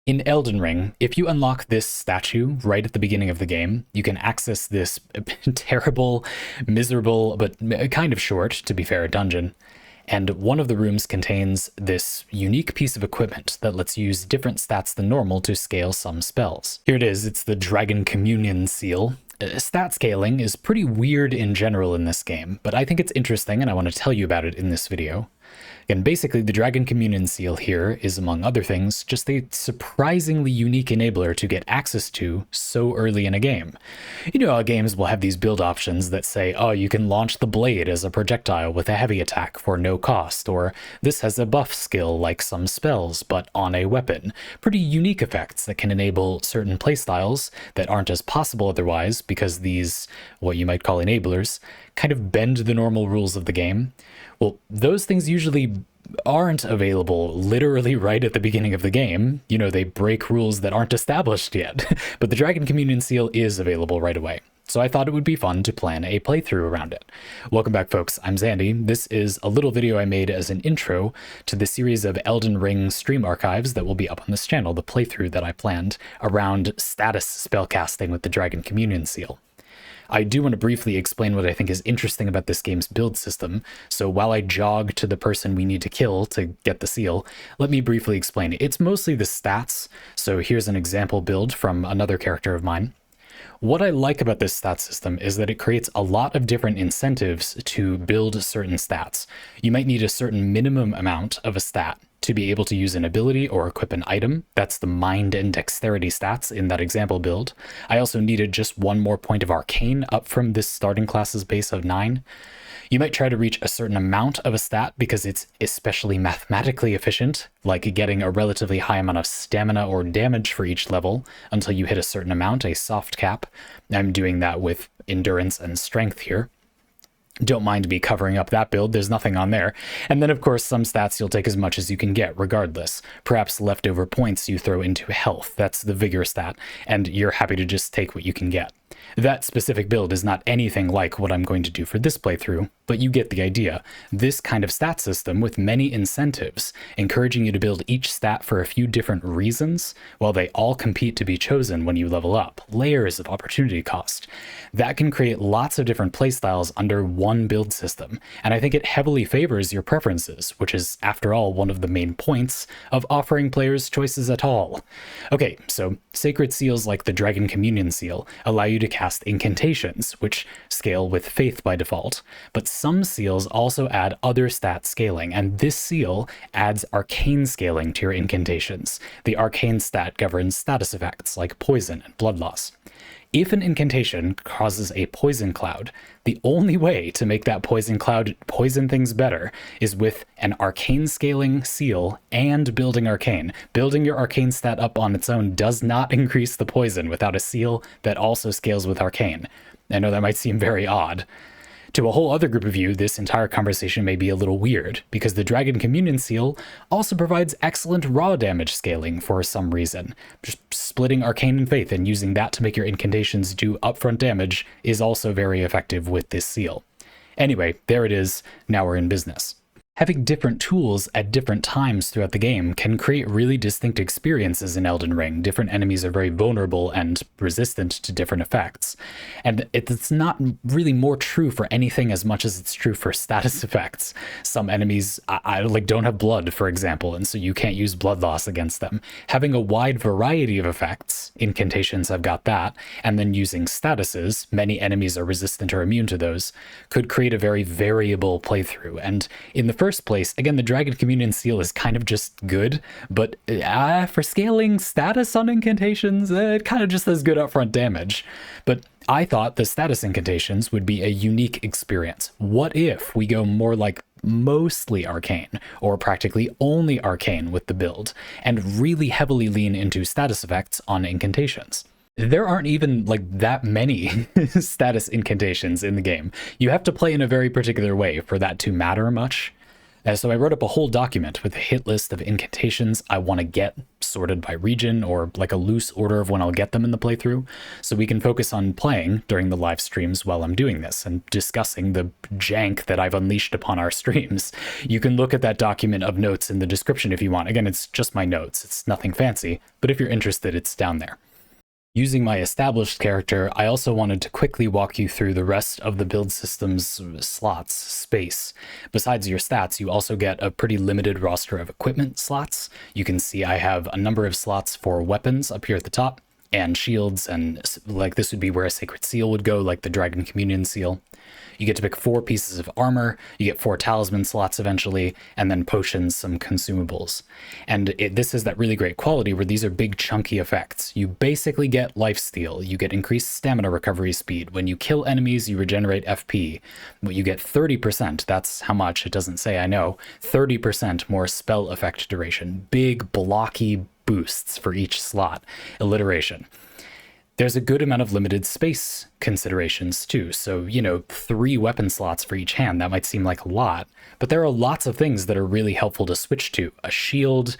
In Elden Ring, if you unlock this statue right at the beginning of the game, you can access this terrible, miserable, but kind of short, to be fair, dungeon. And one of the rooms contains this unique piece of equipment that lets you use different stats than normal to scale some spells. Here it is, it's the Dragon Communion Seal. Stat scaling is pretty weird in general in this game, but I think it's interesting and I want to tell you about it in this video. And basically, the Dragon Communion Seal here is, among other things, just a surprisingly unique enabler to get access to so early in a game. You know how games will have these build options that say, oh, you can launch the blade as a projectile with a heavy attack for no cost, or this has a buff skill like some spells, but on a weapon. Pretty unique effects that can enable certain playstyles that aren't as possible otherwise because these, what you might call enablers, kind of bend the normal rules of the game. Well, those things usually aren't available literally right at the beginning of the game. You know, they break rules that aren't established yet. But the Dragon Communion Seal is available right away. So I thought it would be fun to plan a playthrough around it. Welcome back, folks. I'm Zandy. This is a little video I made as an intro to the series of Elden Ring stream archives that will be up on this channel, the playthrough that I planned around status spellcasting with the Dragon Communion Seal. I do want to briefly explain what I think is interesting about this game's build system, so while I jog to the person we need to kill to get the seal, let me briefly explain. It's mostly the stats, so here's an example build from another character of mine. What I like about this stat system is that it creates a lot of different incentives to build certain stats. You might need a certain minimum amount of a stat to be able to use an ability or equip an item. That's the mind and dexterity stats in that example build. I also needed just one more point of arcane up from this starting class's base of 9. You might try to reach a certain amount of a stat because it's especially mathematically efficient, like getting a relatively high amount of stamina or damage for each level until you hit a certain amount, a soft cap. I'm doing that with endurance and strength here. Don't mind me covering up that build, there's nothing on there. And then of course some stats you'll take as much as you can get regardless. Perhaps leftover points you throw into health, that's the vigor stat, and you're happy to just take what you can get. That specific build is not anything like what I'm going to do for this playthrough, but you get the idea. This kind of stat system with many incentives, encouraging you to build each stat for a few different reasons, while they all compete to be chosen when you level up. Layers of opportunity cost. That can create lots of different playstyles under one build system, and I think it heavily favors your preferences, which is, after all, one of the main points of offering players choices at all. Okay, so sacred seals like the Dragon Communion Seal allow you to cast incantations, which scale with faith by default, but some seals also add other stat scaling, and this seal adds arcane scaling to your incantations. The arcane stat governs status effects like poison and blood loss. If an incantation causes a poison cloud, the only way to make that poison cloud poison things better is with an arcane scaling seal and building arcane. Building your arcane stat up on its own does not increase the poison without a seal that also scales with arcane. I know that might seem very odd. To a whole other group of you, this entire conversation may be a little weird, because the Dragon Communion Seal also provides excellent raw damage scaling for some reason. Just splitting Arcane and Faith and using that to make your incantations do upfront damage is also very effective with this seal. Anyway, there it is. Now we're in business. Having different tools at different times throughout the game can create really distinct experiences in Elden Ring. Different enemies are very vulnerable and resistant to different effects. And it's not really more true for anything as much as it's true for status effects. Some enemies like don't have blood, for example, and so you can't use blood loss against them. Having a wide variety of effects, incantations have got that, and then using statuses, many enemies are resistant or immune to those, could create a very variable playthrough. And in the first place, again, the Dragon Communion Seal is kind of just good, but for scaling status on incantations, it kind of just does good upfront damage. But I thought the status incantations would be a unique experience. What if we go more like mostly arcane, or practically only arcane with the build, and really heavily lean into status effects on incantations? There aren't even like that many status incantations in the game. You have to play in a very particular way for that to matter much. So I wrote up a whole document with a hit list of incantations I want to get sorted by region, or like a loose order of when I'll get them in the playthrough, so we can focus on playing during the live streams while I'm doing this and discussing the jank that I've unleashed upon our streams. You can look at that document of notes in the description if you want. Again, it's just my notes. It's nothing fancy, but if you're interested, it's down there. Using my established character, I also wanted to quickly walk you through the rest of the build system's slots, space. Besides your stats, you also get a pretty limited roster of equipment slots. You can see I have a number of slots for weapons up here at the top, and shields, and like this would be where a sacred seal would go, like the Dragon Communion seal. You get to pick 4 pieces of armor, you get 4 talisman slots eventually, and then potions, some consumables. And this is that really great quality where these are big chunky effects. You basically get lifesteal, you get increased stamina recovery speed. When you kill enemies, you regenerate FP. You get 30%, that's how much, it doesn't say, I know, 30% more spell effect duration. Big blocky boosts for each slot. Alliteration. There's a good amount of limited space considerations too. So, 3 weapon slots for each hand, that might seem like a lot, but there are lots of things that are really helpful to switch to. A shield,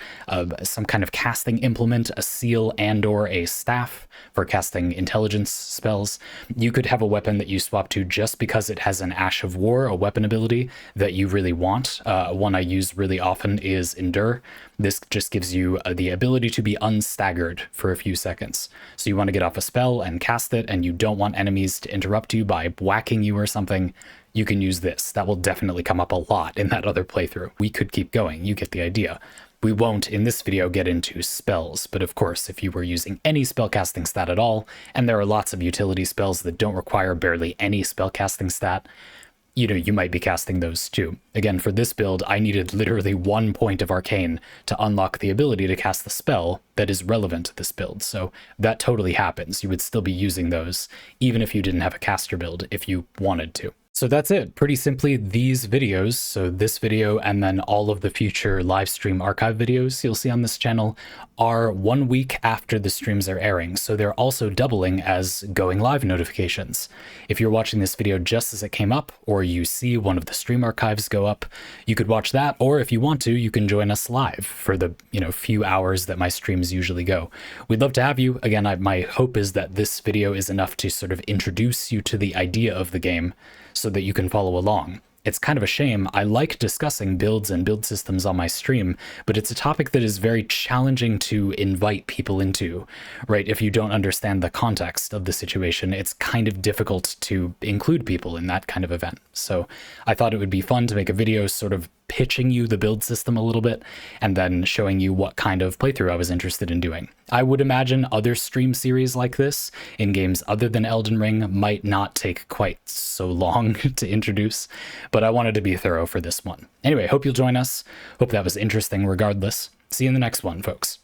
some kind of casting implement, a seal and or a staff for casting intelligence spells. You could have a weapon that you swap to just because it has an Ash of War, a weapon ability that you really want. One I use really often is Endure. This just gives you the ability to be unstaggered for a few seconds. So you want to get off a spell and cast it, and you don't want enemies to interrupt you by whacking you or something, you can use this. That will definitely come up a lot in that other playthrough. We could keep going, you get the idea. We won't in this video get into spells, but of course, if you were using any spellcasting stat at all, and there are lots of utility spells that don't require barely any spellcasting stat, you might be casting those too. Again, for this build, I needed literally 1 point of Arcane to unlock the ability to cast the spell that is relevant to this build, so that totally happens. You would still be using those, even if you didn't have a caster build, if you wanted to. So that's it. Pretty simply, these videos, so this video and then all of the future live stream archive videos you'll see on this channel, are 1 week after the streams are airing, so they're also doubling as going live notifications. If you're watching this video just as it came up, or you see one of the stream archives go up, you could watch that, or if you want to, you can join us live for the few hours that my streams usually go. We'd love to have you. Again, my hope is that this video is enough to sort of introduce you to the idea of the game, so that you can follow along. It's kind of a shame. I like discussing builds and build systems on my stream, but it's a topic that is very challenging to invite people into, right? If you don't understand the context of the situation, it's kind of difficult to include people in that kind of event. So I thought it would be fun to make a video sort of pitching you the build system a little bit, and then showing you what kind of playthrough I was interested in doing. I would imagine other stream series like this in games other than Elden Ring might not take quite so long to introduce, but I wanted to be thorough for this one. Anyway, hope you'll join us. Hope that was interesting regardless. See you in the next one, folks.